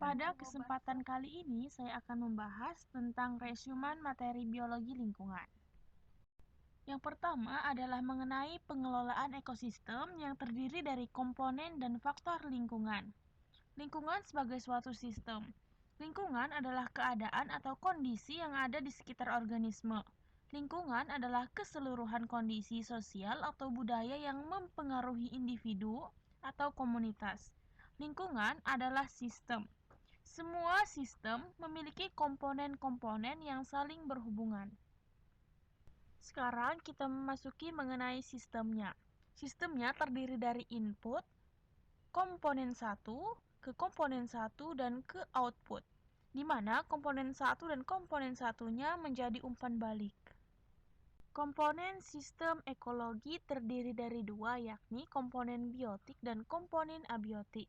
Pada kesempatan kali ini, saya akan membahas tentang resumen materi biologi lingkungan. Yang pertama adalah mengenai pengelolaan ekosistem yang terdiri dari komponen dan faktor lingkungan. Lingkungan sebagai suatu sistem. Lingkungan adalah keadaan atau kondisi yang ada di sekitar organisme. Lingkungan adalah keseluruhan kondisi sosial atau budaya yang mempengaruhi individu atau komunitas. Lingkungan adalah sistem. Semua sistem memiliki komponen-komponen yang saling berhubungan. Sekarang kita memasuki mengenai sistemnya. Sistemnya terdiri dari input, komponen 1, ke komponen 1, dan ke output, di mana komponen 1 dan komponen 1-nya menjadi umpan balik. Komponen sistem ekologi terdiri dari dua, yakni komponen biotik dan komponen abiotik.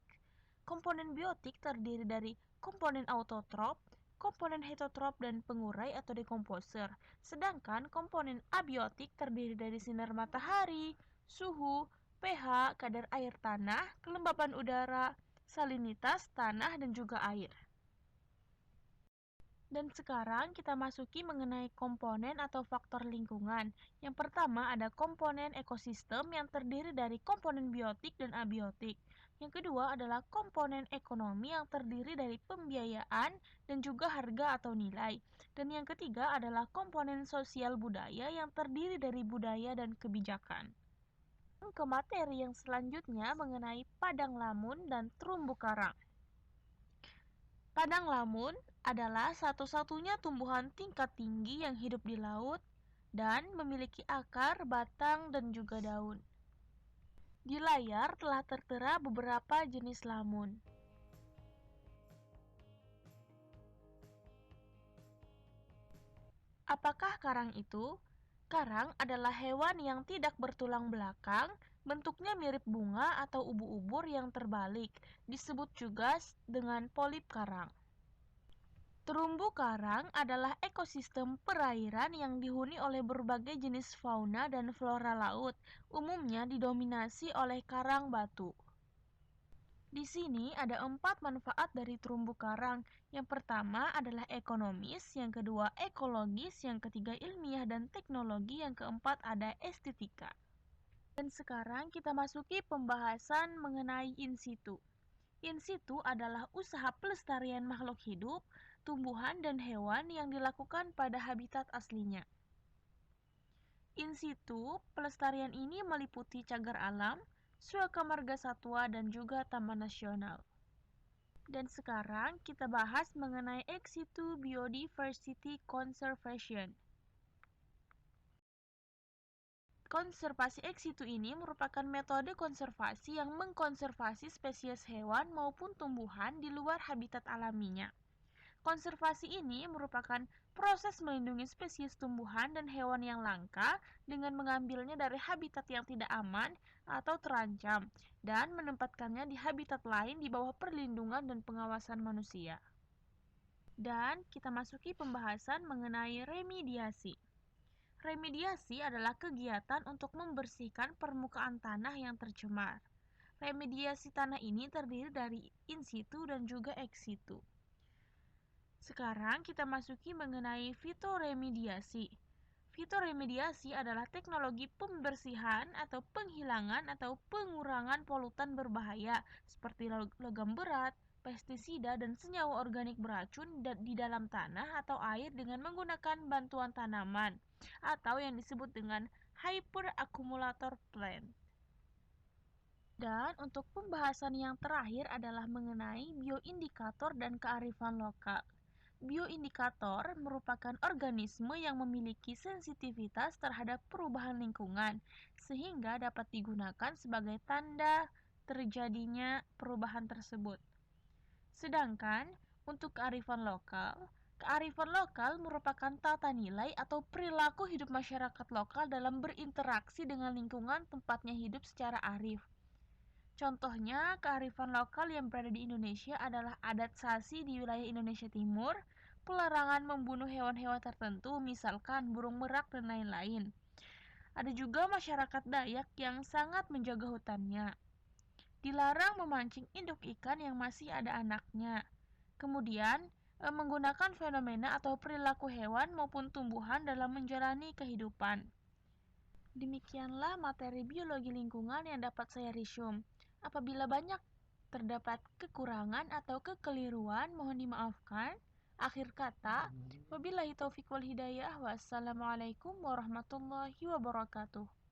Komponen biotik terdiri dari komponen autotrop, komponen heterotrop, dan pengurai atau dekomposer. Sedangkan komponen abiotik terdiri dari sinar matahari, suhu, pH, kadar air tanah, kelembapan udara, salinitas tanah, dan juga air. Dan sekarang kita masuki mengenai komponen atau faktor lingkungan. Yang pertama ada komponen ekosistem yang terdiri dari komponen biotik dan abiotik. Yang kedua adalah komponen ekonomi yang terdiri dari pembiayaan dan juga harga atau nilai. Dan yang ketiga adalah komponen sosial budaya yang terdiri dari budaya dan kebijakan. Ke materi yang selanjutnya mengenai padang lamun dan terumbu karang. Padang lamun adalah satu-satunya tumbuhan tingkat tinggi yang hidup di laut dan memiliki akar, batang, dan juga daun. Di layar telah tertera beberapa jenis lamun. Apakah karang itu? Karang adalah hewan yang tidak bertulang belakang, bentuknya mirip bunga atau ubur-ubur yang terbalik, disebut juga dengan polip karang. Terumbu karang adalah ekosistem perairan yang dihuni oleh berbagai jenis fauna dan flora laut, umumnya didominasi oleh karang batu. Di sini ada 4 manfaat dari terumbu karang. Yang pertama adalah ekonomis, yang kedua ekologis, yang ketiga ilmiah dan teknologi, yang keempat ada estetika. Dan sekarang kita masuki pembahasan mengenai in situ. In situ adalah usaha pelestarian makhluk hidup, tumbuhan, dan hewan yang dilakukan pada habitat aslinya. In situ, pelestarian ini meliputi cagar alam, suaka marga satwa, dan juga taman nasional. Dan sekarang kita bahas mengenai ex situ biodiversity conservation. Konservasi ex situ ini merupakan metode konservasi yang mengkonservasi spesies hewan maupun tumbuhan di luar habitat alaminya. Konservasi ini merupakan proses melindungi spesies tumbuhan dan hewan yang langka dengan mengambilnya dari habitat yang tidak aman atau terancam dan menempatkannya di habitat lain di bawah perlindungan dan pengawasan manusia. Dan kita masuki pembahasan mengenai remediasi. Remediasi adalah kegiatan untuk membersihkan permukaan tanah yang tercemar. Remediasi tanah ini terdiri dari in situ dan juga ex situ. Sekarang kita masuki mengenai fitoremediasi. Fitoremediasi adalah teknologi pembersihan atau penghilangan atau pengurangan polutan berbahaya seperti logam berat, pestisida, dan senyawa organik beracun di dalam tanah atau air dengan menggunakan bantuan tanaman atau yang disebut dengan hyperaccumulator plant. Dan untuk pembahasan yang terakhir adalah mengenai bioindikator dan kearifan lokal. Bioindikator merupakan organisme yang memiliki sensitivitas terhadap perubahan lingkungan, sehingga dapat digunakan sebagai tanda terjadinya perubahan tersebut. Sedangkan untuk kearifan lokal merupakan tata nilai atau perilaku hidup masyarakat lokal dalam berinteraksi dengan lingkungan tempatnya hidup secara arif. Contohnya, kearifan lokal yang berada di Indonesia adalah adat Sasi di wilayah Indonesia Timur, pelarangan membunuh hewan-hewan tertentu, misalkan burung merak dan lain-lain. Ada juga masyarakat Dayak yang sangat menjaga hutannya. Dilarang memancing induk ikan yang masih ada anaknya. Kemudian, menggunakan fenomena atau perilaku hewan maupun tumbuhan dalam menjalani kehidupan. Demikianlah materi biologi lingkungan yang dapat saya resume. Apabila banyak terdapat kekurangan atau kekeliruan, mohon dimaafkan. Akhir kata, wabillahi taufiq wal hidayah. Wassalamualaikum warahmatullahi wabarakatuh.